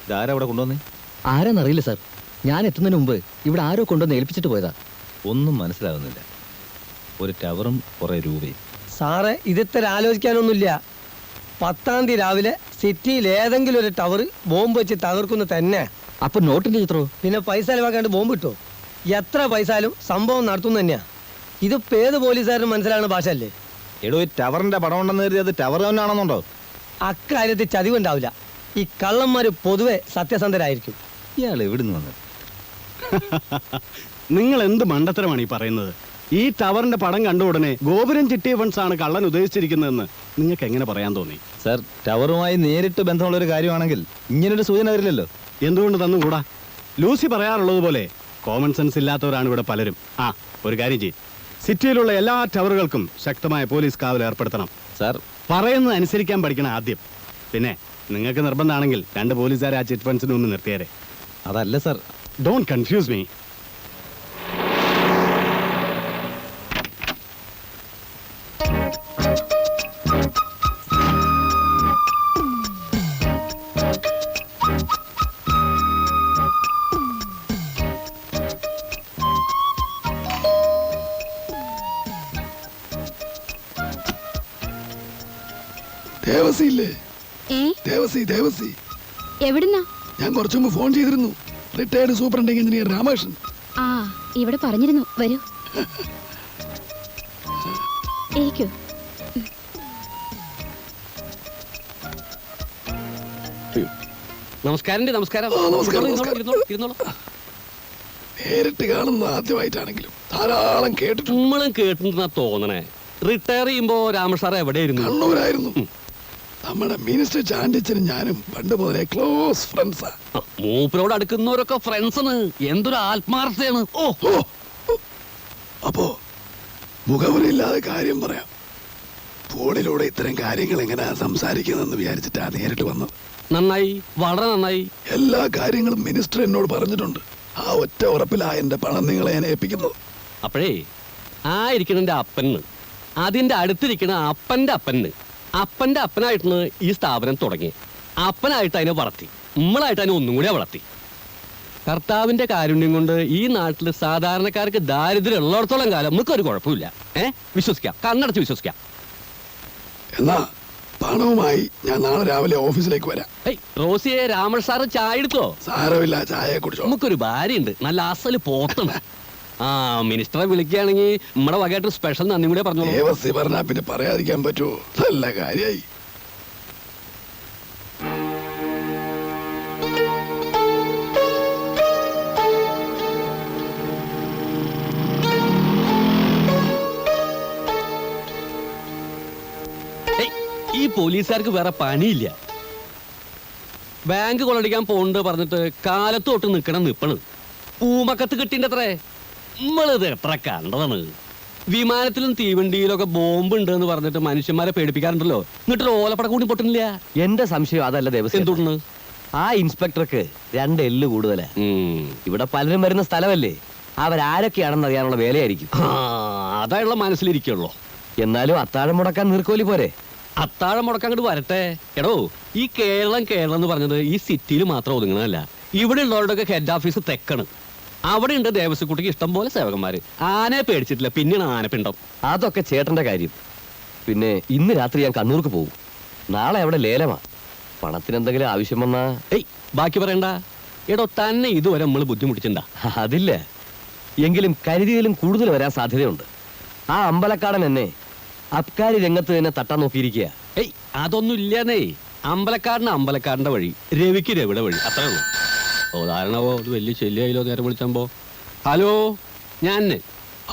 ഇതാരാ അവിടെ കൊണ്ടുവന്നേ? ആരാന്നറിയില്ല സാർ. ഞാൻ എത്തുന്നതിന് മുമ്പ് ഇവിടെ ആരോ കൊണ്ടുവന്ന് ഏൽപ്പിച്ചിട്ട് പോയതാ. ഒന്നും മനസ്സിലാകുന്നില്ല. ഒരു ടവറും കുറെ രൂപയും. സാറേ, ഇതിത്ര ആലോചിക്കാനൊന്നുമില്ല. 10-ാം തീയതി രാവിലെ സിറ്റിയിൽ ഏതെങ്കിലും ഒരു ടവർ ബോംബ് വെച്ച് തകർക്കുന്ന തന്നെ. അപ്പൊ നോട്ടിന്റെ ചിത്രോ? പിന്നെ പൈസ ചെലവാക്കാണ്ട് ബോംബ് ഇട്ടോ? എത്ര പൈസയാലും സംഭവം നടത്തുന്ന തന്നെയാ. ഇതിപ്പോ ഏത് പോലീസുകാരനും മനസ്സിലാകുന്ന ഭാഷ അല്ലേ? എടോ, ഈ ടവറിന്റെ പടം ഉണ്ടെന്ന് കരുതി അത് ടവർ തന്നെ ആണെന്നുണ്ടോ? അക്കാര്യത്തിൽ ചതിവുണ്ടാവില്ല. ഈ കള്ളന്മാര് പൊതുവെ സത്യസന്ധരായിരിക്കും. ഇയാൾ എവിടുന്ന് വന്നത്? നിങ്ങൾ എന്ത് മണ്ടത്തരമാണ് ഈ പറയുന്നത്? ഈ ടവറിന്റെ പടം കണ്ട ഉടനെ ഗോപുരം ചിട്ടി ഫണ്ട്സ് ആണ് കള്ളൻ ഉദ്ദേശിച്ചിരിക്കുന്നതെന്ന് നിങ്ങൾക്ക് എങ്ങനെ പറയാൻ തോന്നി? സർ, ടവറുമായി നേരിട്ട് ബന്ധമുള്ള ഒരു കാര്യമാണെങ്കിൽ ഇങ്ങനൊരു സൂചന വരില്ലല്ലോ. എന്തുകൊണ്ട് തന്നുകൂടാ? ലൂസി പറയാറുള്ളത് പോലെ കോമൺ സെൻസ് ഇല്ലാത്തവരാണ് ഇവിടെ പലരും. ഒരു കാര്യം ചെയ്യും, സിറ്റിയിലുള്ള എല്ലാ ടവറുകൾക്കും ശക്തമായ പോലീസ് കാവൽ ഏർപ്പെടുത്തണം. സർ, പറയുന്നത് അനുസരിക്കാൻ പഠിക്കണം ആദ്യം. പിന്നെ നിങ്ങൾക്ക് നിർബന്ധമാണെങ്കിൽ 2 പോലീസുകാരെ ആ ചിറ്റ് ഫണ്ട്സിന് ഒന്ന് നിർത്തിയേരെ. അതല്ല സർ. Don't confuse me. എവിടുന്നാ? ഞാൻ കുറച്ചു മുമ്പ് ഫോൺ ചെയ്തിരുന്നു. Retired superintending engineer Ramakrishnan. ഇവിടെ പറഞ്ഞിരുന്നു. വരൂ, ഇരിക്കൂ. നമസ്കാരം. നേരിട്ട് കാണുന്ന ആദ്യമായിട്ടാണെങ്കിലും ധാരാളം കേട്ടിട്ടുണ്ട്. നമ്മളും കേട്ടിട്ടുണ്ടെന്നാ തോന്നണേ. റിട്ടയർ ചെയ്യുമ്പോ രാമസാർ എവിടെയായിരുന്നു? കണ്ണൂരായിരുന്നു. നമ്മുടെ മിനിസ്റ്റർ ചാണ്ടിച്ചനും ഞാനും പണ്ട് മുതലേ ക്ലോസ് ഫ്രണ്ട്സാ. മൂപ്പരോട് അടുക്കുന്നവരൊക്കെ ഫ്രണ്ട്സാണ്. എന്തൊരു ആത്മാർത്ഥയാണ്. അപ്പോ മുഖവരില്ലാതെ കാര്യം പറയാം. ഫോണിലൂടെ ഇത്തരം കാര്യങ്ങൾ എങ്ങനെയാ സംസാരിക്കുന്നതെന്ന് വിചാരിച്ചിട്ടാ നേരിട്ട് വന്നത്. നന്നായി, വളരെ നന്നായി. എല്ലാ കാര്യങ്ങളും മിനിസ്റ്റർ എന്നോട് പറഞ്ഞിട്ടുണ്ട്. ആ ഒറ്റ ഉറപ്പിലാ എന്റെ പണം നിങ്ങളെ ഞാൻ ഏൽപ്പിക്കുന്നത്. അപ്പോഴേ ആ ഇരിക്കണ അപ്പന്, അതിന്റെ അടുത്തിരിക്കണ അപ്പന്റെ അപ്പന്, അപ്പന്റെ അപ്പനായിട്ടാണ് ഈ സ്ഥാപനം തുടങ്ങി. അപ്പനായിട്ട് അതിനെ വളർത്തി, നമ്മളായിട്ട് അതിനെ ഒന്നും കൂടി വളർത്തി. കർത്താവിന്റെ കാരുണ്യം കൊണ്ട് ഈ നാട്ടിൽ സാധാരണക്കാർക്ക് ദാരിദ്ര്യം ഉള്ളിടത്തോളം കാലം നമുക്കൊരു കുഴപ്പമില്ല. വിശ്വസിക്കാം, കണ്ണടച്ച് വിശ്വസിക്കാം. എന്നാ പണവുമായി ഞാൻ നാളെ രാവിലെ ഓഫീസിലേക്ക് വരാം. റോസിയെ, രാമൻ സാറ് ചായ എടുത്തോ? സാരമില്ല, ചായ കുടിച്ചോ. നമുക്കൊരു ഭാര്യയുണ്ട്, നല്ല അസല് പോത്തണ്. മിനിസ്റ്ററെ വിളിക്കുകയാണെങ്കിൽ നമ്മുടെ വകയായിട്ട് സ്പെഷ്യൽ നന്ദി കൂടെ പറഞ്ഞോളൂ. ദേവസ്വം പറഞ്ഞാ പിന്നെ പറയാതിരിക്കാൻ പറ്റുമോ? നല്ല കാര്യായി. ഈ പോലീസുകാർക്ക് വേറെ പണിയില്ല. ബാങ്ക് കൊള്ളടിക്കാൻ പോണ്ട് പറഞ്ഞിട്ട് കാലത്ത് തൊട്ട് നിക്കണം നിപ്പണ്. പൂമക്കത്ത് കിട്ടിണ്ടത്രേ. നമ്മളിത് എത്ര കണ്ടതാണ്. വിമാനത്തിലും തീവണ്ടിയിലൊക്കെ ബോംബ് ഉണ്ട് എന്ന് പറഞ്ഞിട്ട് മനുഷ്യന്മാരെ പേടിപ്പിക്കാറുണ്ടല്ലോ. എന്നിട്ട് ഓലപ്പട കൂടി പൊട്ടുന്നില്ല. എന്റെ സംശയം അതല്ല ദേവസ്വം. എന്തുകൊണ്ട്? ആ ഇൻസ്പെക്ടർക്ക് 2 എല്ല് കൂടുതലാ. ഇവിടെ പലരും വരുന്ന സ്ഥലമല്ലേ, അവരാരൊക്കെയാണെന്ന് അറിയാനുള്ള വേലയായിരിക്കും. അതായുള്ള മനസ്സിലിരിക്കുള്ളൂ. എന്നാലും അത്താഴം മുടക്കാൻ നീർക്കോലി പോരെ. അത്താഴം മുടക്കാൻ അങ്ങോട്ട് വരട്ടെ. എടോ, ഈ കേരളം എന്ന് പറഞ്ഞത് ഈ സിറ്റിയിൽ മാത്രം ഒതുങ്ങണതല്ല. ഇവിടെ ഉള്ളവരുടെയൊക്കെ ഹെഡ് ഓഫീസ് തെക്കാണ്. അവിടെ ഉണ്ട് ദേവസ്വക്കുട്ടിക്ക് ഇഷ്ടം പോലെ സേവകന്മാര്. ആനയെ പേടിച്ചിട്ടില്ല, പിന്നെയാണ് ആനപ്പിണ്ടം. അതൊക്കെ ചേട്ടന്റെ കാര്യം. പിന്നെ ഇന്ന് രാത്രി ഞാൻ കണ്ണൂർക്ക് പോകും. നാളെ അവിടെ ലേലമാ. പണത്തിന് എന്തെങ്കിലും ആവശ്യം വന്നാ ബാക്കി പറയണ്ട. എടോ, തന്നെ ഇതുവരെ നമ്മൾ ബുദ്ധിമുട്ടിച്ചിട്ടുണ്ടാ? അതില്ല, എങ്കിലും കരുതിയിലും കൂടുതൽ വരാൻ സാധ്യതയുണ്ട്. ആ അമ്പലക്കാടൻ എന്നെ അബ്കാരി രംഗത്ത് തന്നെ തട്ടാൻ നോക്കിയിരിക്കുക. അതൊന്നും ഇല്ലാന്നേ. അമ്പലക്കാരന്റെ വഴി, രവിക്ക് രവിയുടെ വഴി, അത്രേ ഉള്ളൂ. ഉദാഹരണമോ അത് വലിയ ശല്യായില്ലോ നേരം വിളിച്ചപ്പോ. ഹലോ, ഞാൻ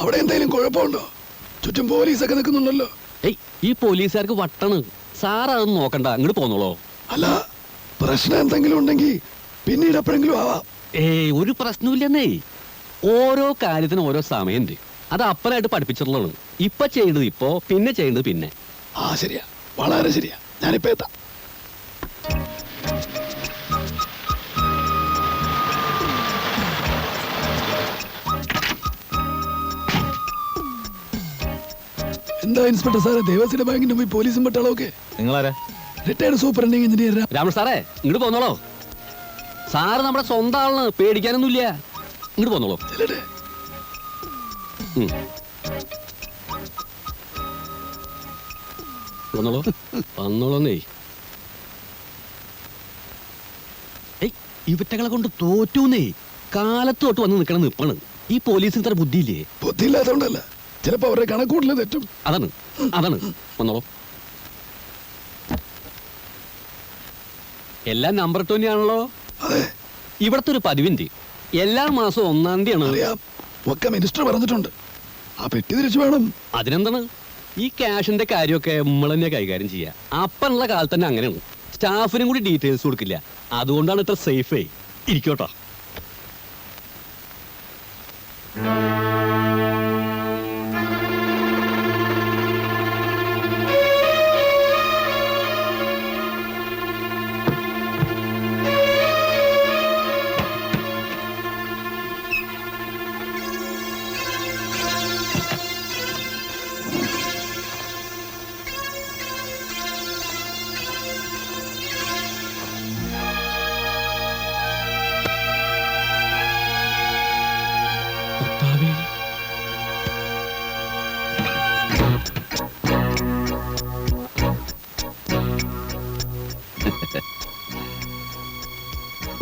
അവിടെ എന്തെങ്കിലും കുഴപ്പമുണ്ടോ? ചുറ്റും പോലീസൊക്കെ നിൽക്കുന്നുണ്ടല്ലോ. ഈ പോലീസുകാർക്ക് വട്ടണ്. സാർ അതൊന്നും നോക്കണ്ട, അങ്ങോട്ട് പോന്നോളോ. അല്ല, പ്രശ്നം എന്തെങ്കിലും ഉണ്ടെങ്കിൽ പിന്നീട് എപ്പോഴെങ്കിലും ആവാം. ഒരു പ്രശ്നമില്ലെന്നേ. ഓരോ കാര്യത്തിനും ഓരോ സമയമുണ്ട്. അത് അപ്പനായിട്ട് പഠിപ്പിച്ചിട്ടുള്ളതാണ്. ഇപ്പൊ ചെയ്യേണ്ടത് ഇപ്പോ, പിന്നെ ചെയ്യേണ്ടത് പിന്നെ. ശരിയാ, വളരെ ശരിയാ. ഞാനിപ്പോ എത്താം. എന്താ ഇൻസ്പെക്ടർ സാറേ, ദേവസ്വം ബാങ്കിന്റെ പോയി പോലീസും പട്ടാളമൊക്കെ? നിങ്ങളാരാ? റിട്ടയർഡ് സൂപ്രണ്ടിംഗ് എഞ്ചിനീയർ രാമൻ സാറേ, ഇങ്ങോട്ട് പോന്നോളോ. സാറ് നമ്മുടെ സ്വന്തം ആളാണ്, പേടിക്കാനൊന്നുമില്ല. ഇങ്ങോട്ട് പോന്നോളൂ. ചെല്ലട്ടെ. ഉം. വന്നോളൂ വന്നോളൂന്നേ. ഇവറ്റകളെ കൊണ്ട് തോറ്റൂന്നേ. കാലത്ത് തൊട്ട് വന്ന് നിൽക്കണം നിപ്പാണ്. ഈ പോലീസിന് ഇത്ര ബുദ്ധിയില്ലേ? ബുദ്ധിയില്ലാത്തതുകൊണ്ടല്ല, ചിലപ്പോ അവരുടെ കണക്കൂട്ടില് തെറ്റും. അതാണ് അതാണ്. വന്നോളൂ. എല്ലാം നമ്പർ 20 ആണല്ലോ. അതെ, ഇവിടുത്തെ ഒരു പതിവിന്റെ എല്ലാ മാസവും 1-ാം തീയതിയാണ്. അറിയാം. ഒക്കെ മിനിസ്റ്റർ പറഞ്ഞിട്ടുണ്ട്. ആ പെട്ടി തിരിച്ചു വേണം. അതിനെന്താണ്, ഈ ക്യാഷിന്റെ കാര്യമൊക്കെ നമ്മൾ തന്നെ കൈകാര്യം ചെയ്യുക. അപ്പനുള്ള കാലത്ത് തന്നെ അങ്ങനെയാണ്. സ്റ്റാഫിനും കൂടി ഡീറ്റെയിൽസ് കൊടുക്കില്ല. അതുകൊണ്ടാണ് ഇത്ര സേഫേ. ഇരിക്കോട്ടോ.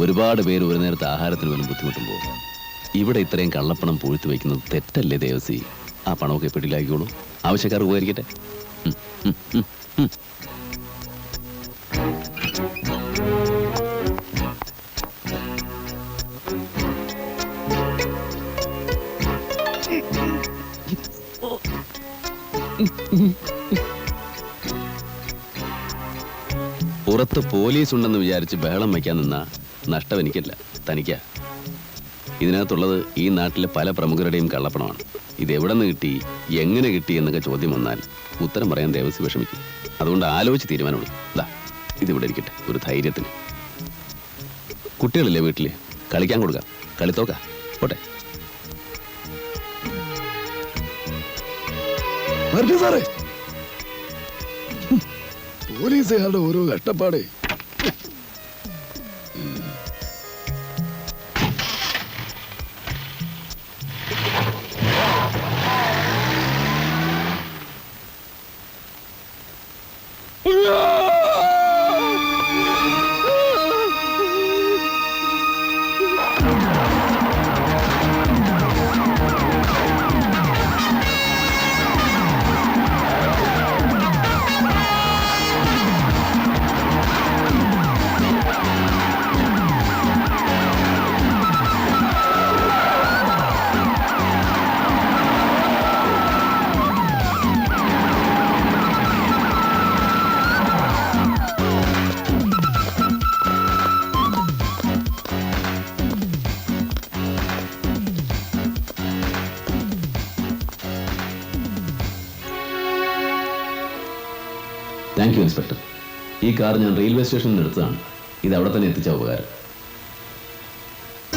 ഒരുപാട് പേര് ഒരു നേരത്തെ ആഹാരത്തിന് പോലും ബുദ്ധിമുട്ടുമ്പോൾ ഇവിടെ ഇത്രയും കള്ളപ്പണം പൂഴ്ത്തി വയ്ക്കുന്നത് തെറ്റല്ലേ ദേവസി? ആ പണമൊക്കെ പെട്ടിലാക്കിക്കോളൂ, ആവശ്യക്കാർക്ക് ഉപകരിക്കട്ടെ. പുറത്ത് പോലീസ് ഉണ്ടെന്ന് വിചാരിച്ച് ബഹളം വയ്ക്കാൻ നിന്ന നഷ്ടം എനിക്കല്ല, തനിക്കാ. ഇതിനകത്തുള്ളത് ഈ നാട്ടിലെ പല പ്രമുഖരുടെയും കള്ളപ്പണമാണ്. ഇതെവിടെ നിന്ന് കിട്ടി, എങ്ങനെ കിട്ടി എന്നൊക്കെ ചോദ്യം വന്നാൽ ഉത്തരം പറയാൻ ദേവസി വിഷമിക്കും. അതുകൊണ്ട് ആലോചിച്ച് തീരുമാനമുള്ളൂ. ദാ ഇതിവിടെ ഇരിക്കട്ടെ, ഒരു ധൈര്യത്തിന്. കുട്ടികളില്ലേ വീട്ടില്, കളിക്കാൻ കൊടുക്കാം. കളിത്തോക്ക പോട്ടെ. വരട്ടെ സാറേ. പോലീസുകാരുടെ ഓരോ കഷ്ടപ്പാടേ. Thank you inspector. ഈ കാർ ഞാൻ റെയിൽവേ സ്റ്റേഷനിൽ നിന്ന് എടുത്തതാണ്. ഇത് അവിടെ തന്നെ എത്തിച്ച ഉപകാരം.